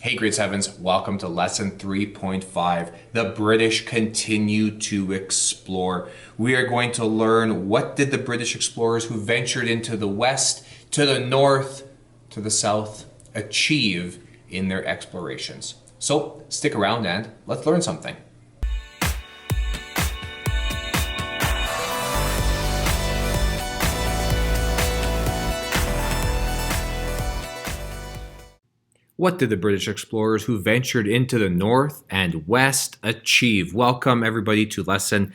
Hey, grade sevens, welcome to lesson 3.5. The British continue to explore. We are going to learn what did the British explorers who ventured into the west, to the north, to the south achieve in their explorations. So stick around and let's learn something. What did the British explorers who ventured into the north and west achieve? Welcome, everybody, to lesson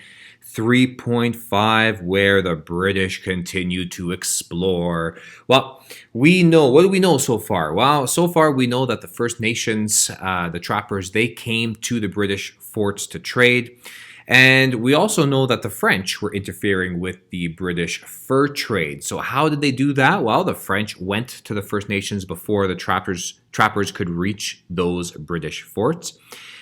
3.5, where the British continue to explore. Well, what do we know so far? Well, so far we know that the First Nations, the trappers, they came to the British forts to trade. And we also know that the French were interfering with the British fur trade. So how did they do that? Well, the French went to the First Nations before the trappers could reach those British forts.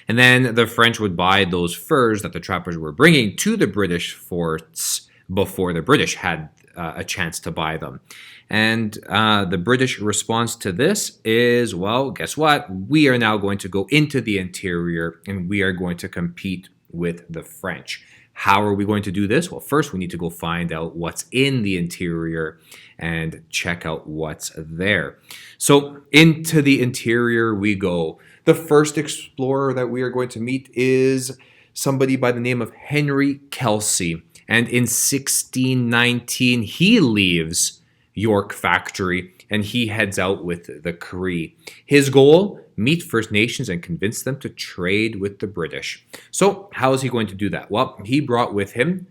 And then the French would buy those furs that the trappers were bringing to the British forts before the British had a chance to buy them. And the British response to this is, well, guess what? We are now going to go into the interior and we are going to compete with the French. How are we going to do this? Well, first we need to go find out what's in the interior and check out what's there. So into the interior we go. The first explorer that we are going to meet is somebody by the name of Henry Kelsey. And in 1619, he leaves York Factory and he heads out with the Cree. His goal, meet First Nations and convince them to trade with the British. So how is he going to do that? Well, he brought with him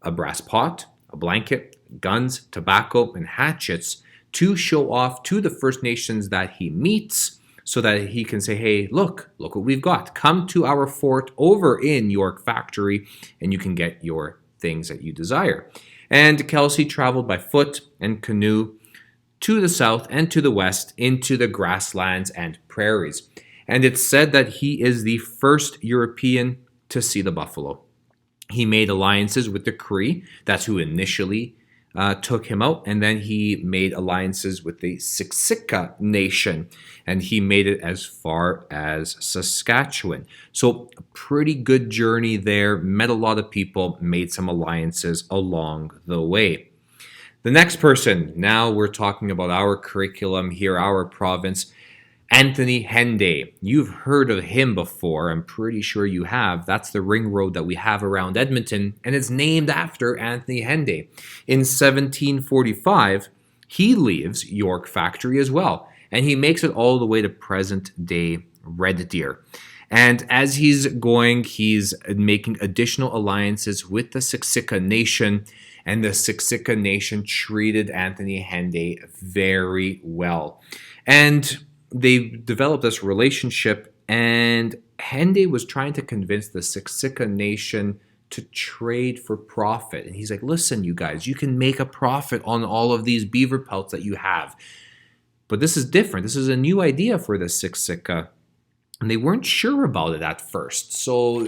a brass pot, a blanket, guns, tobacco, and hatchets to show off to the First Nations that he meets so that he can say, hey, look what we've got. Come to our fort over in York Factory and you can get your things that you desire. And Kelsey traveled by foot and canoe to the south and to the west into the grasslands and prairies. And it's said that he is the first European to see the buffalo. He made alliances with the Cree. That's who initially took him out. And then he made alliances with the Siksika Nation. And he made it as far as Saskatchewan. So a pretty good journey there. Met a lot of people, made some alliances along the way. The next person, now we're talking about our curriculum here, our province, Anthony Hende. You've heard of him before. I'm pretty sure you have. That's the ring road that we have around Edmonton, and it's named after Anthony Hende. In 1745, he leaves York Factory as well, and he makes it all the way to present-day Red Deer. And as he's going, he's making additional alliances with the Siksika Nation, and the Siksika Nation treated Anthony Hende very well. And they developed this relationship, and Hende was trying to convince the Siksika Nation to trade for profit. And he's like, listen, you guys, you can make a profit on all of these beaver pelts that you have. But this is different. This is a new idea for the Siksika. And they weren't sure about it at first. So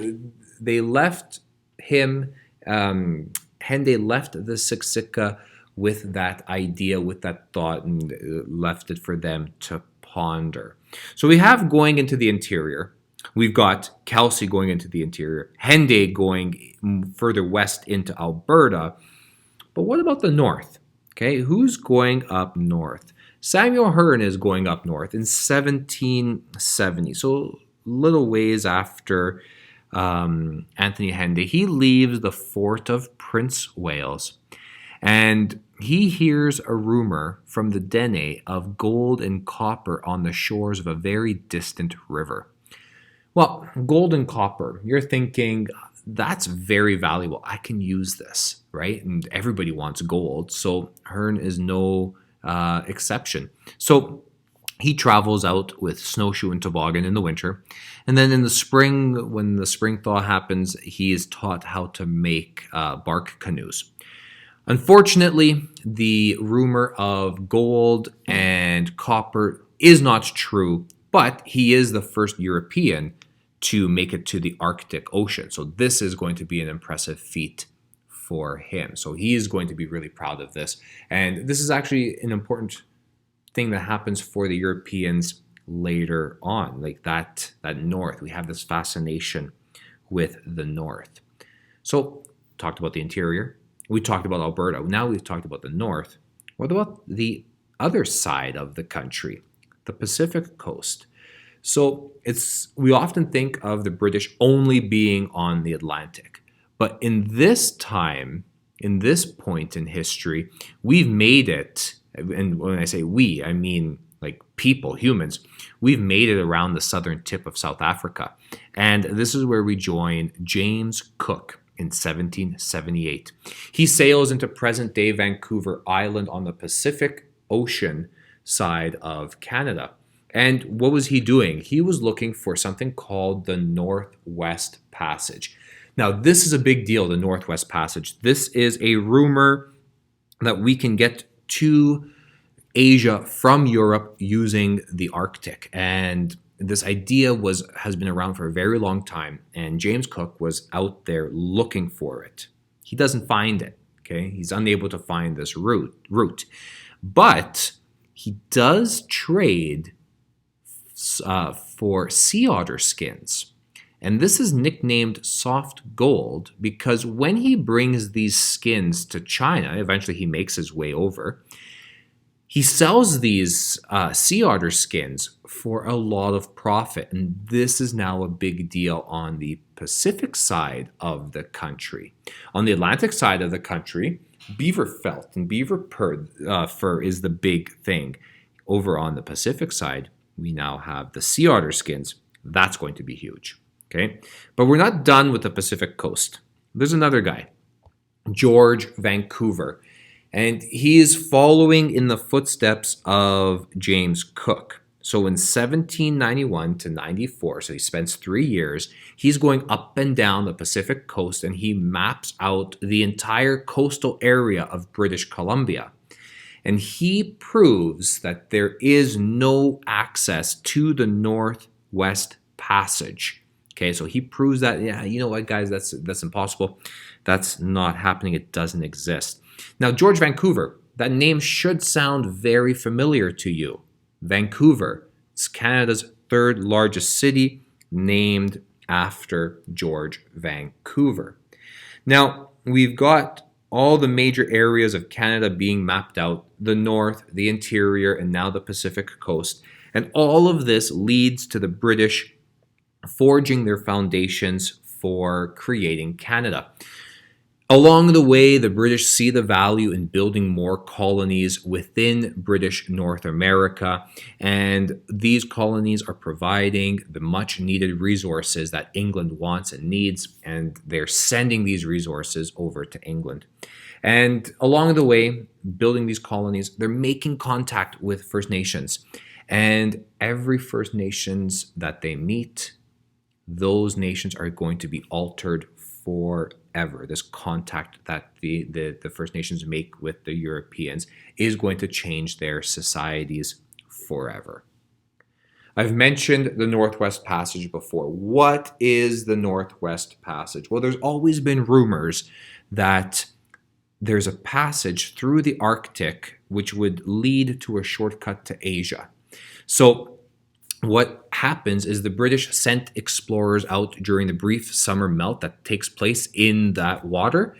they left him, Hende left the Siksika with that idea, with that thought, and left it for them to ponder. So we have going into the interior. We've got Kelsey going into the interior, Hende going further west into Alberta. But what about the north? Okay, who's going up north? Samuel Hearne is going up north in 1770, so little ways after Anthony Hende. He leaves the fort of Prince Wales, and he hears a rumor from the Dene of gold and copper on the shores of a very distant river. Well, gold and copper, you're thinking, that's very valuable. I can use this, right? And everybody wants gold, so Hearne is no exception. So he travels out with snowshoe and toboggan in the winter. And then in the spring, when the spring thaw happens, he is taught how to make bark canoes. Unfortunately, the rumor of gold and copper is not true, but he is the first European to make it to the Arctic Ocean. So this is going to be an impressive feat for him. So he is going to be really proud of this. And this is actually an important thing that happens for the Europeans later on, like that north. We have this fascination with the north. So, talked about the interior. We talked about Alberta. Now we've talked about the north. What about the other side of the country, the Pacific coast? So we often think of the British only being on the Atlantic. But in this time, in this point in history, we've made it, and when I say we, I mean like people, humans, we've made it around the southern tip of South Africa. And this is where we join James Cook in 1778. He sails into present-day Vancouver Island on the Pacific Ocean side of Canada. And what was he doing? He was looking for something called the Northwest Passage. Now, this is a big deal, the Northwest Passage. This is a rumor that we can get to Asia from Europe using the Arctic. And this idea has been around for a very long time, and James Cook was out there looking for it. He doesn't find it, okay? He's unable to find this route. But he does trade for sea otter skins. And this is nicknamed soft gold because when he brings these skins to China, eventually he makes his way over, he sells these sea otter skins for a lot of profit. And this is now a big deal on the Pacific side of the country. On the Atlantic side of the country, beaver felt and beaver fur is the big thing. Over on the Pacific side, we now have the sea otter skins. That's going to be huge. Okay, but we're not done with the Pacific coast. There's another guy, George Vancouver, and he is following in the footsteps of James Cook. So in 1791 to 94, so he spends 3 years, he's going up and down the Pacific coast and he maps out the entire coastal area of British Columbia. And he proves that there is no access to the Northwest Passage. Okay, so he proves that, yeah, you know what, guys, that's impossible. That's not happening. It doesn't exist. Now, George Vancouver, that name should sound very familiar to you. Vancouver, it's Canada's third largest city, named after George Vancouver. Now, we've got all the major areas of Canada being mapped out, the north, the interior, and now the Pacific coast. And all of this leads to the British forging their foundations for creating Canada. Along the way, the British see the value in building more colonies within British North America, and these colonies are providing the much needed resources that England wants and needs, and they're sending these resources over to England. And along the way, building these colonies, they're making contact with First Nations, and every First Nations that they meet, those nations are going to be altered forever. This contact that the First Nations make with the Europeans is going to change their societies forever. I've mentioned the Northwest Passage before. What is the Northwest Passage? Well, there's always been rumors that there's a passage through the Arctic which would lead to a shortcut to Asia. So what happens is the British sent explorers out during the brief summer melt that takes place in that water,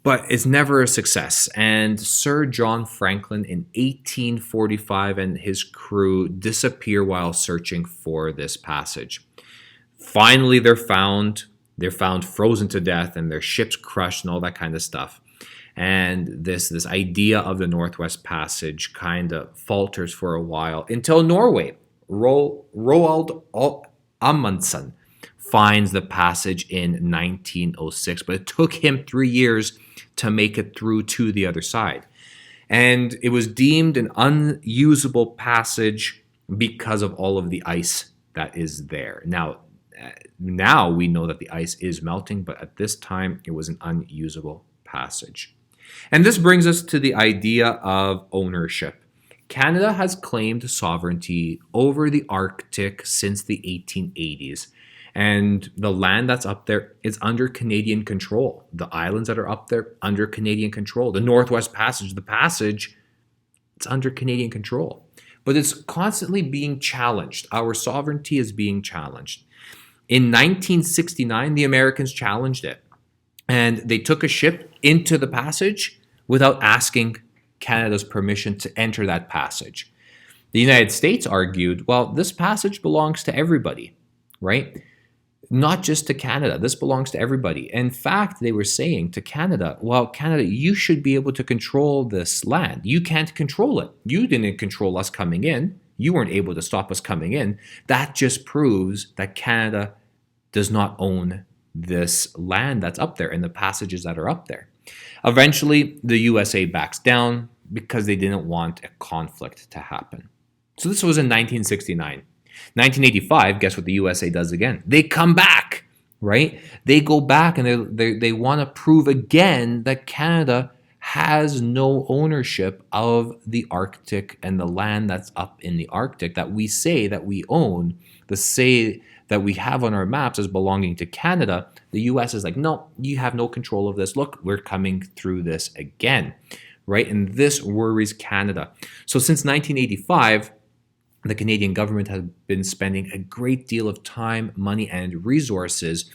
but it's never a success. And Sir John Franklin in 1845 and his crew disappear while searching for this passage. Finally, they're found frozen to death and their ships crushed and all that kind of stuff. And this idea of the Northwest Passage kind of falters for a while until Norway, Roald Amundsen, finds the passage in 1906, but it took him 3 years to make it through to the other side. And it was deemed an unusable passage because of all of the ice that is there. Now we know that the ice is melting, but at this time it was an unusable passage. And this brings us to the idea of ownership. Canada has claimed sovereignty over the Arctic since the 1880s. And the land that's up there is under Canadian control. The islands that are up there, under Canadian control. The Northwest Passage, it's under Canadian control. but it's constantly being challenged. Our sovereignty is being challenged. In 1969, the Americans challenged it, and they took a ship into the passage without asking Canada's permission to enter that passage. The United States argued, well, this passage belongs to everybody, right? Not just to Canada. This belongs to everybody. In fact, they were saying to Canada, well, Canada, you should be able to control this land. You can't control it. You didn't control us coming in. You weren't able to stop us coming in. That just proves that Canada does not own this land that's up there and the passages that are up there. Eventually, the USA backs down because they didn't want a conflict to happen. So this was in 1969. 1985, guess what the USA does again? They come back, right? They go back and they want to prove again that Canada has no ownership of the Arctic and the land that's up in the Arctic that we say that we own, that we have on our maps as belonging to Canada. The US is like, no, you have no control of this. Look, we're coming through this again, right? And this worries Canada. So since 1985, the Canadian government has been spending a great deal of time, money, and resources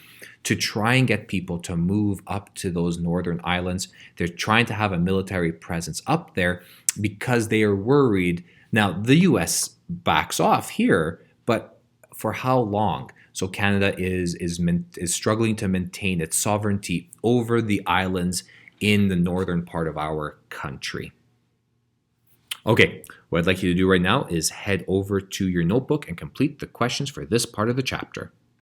to try and get people to move up to those northern islands. They're trying to have a military presence up there because they are worried. Now, the US backs off here, but for how long? So Canada is struggling to maintain its sovereignty over the islands in the northern part of our country. Okay, what I'd like you to do right now is head over to your notebook and complete the questions for this part of the chapter.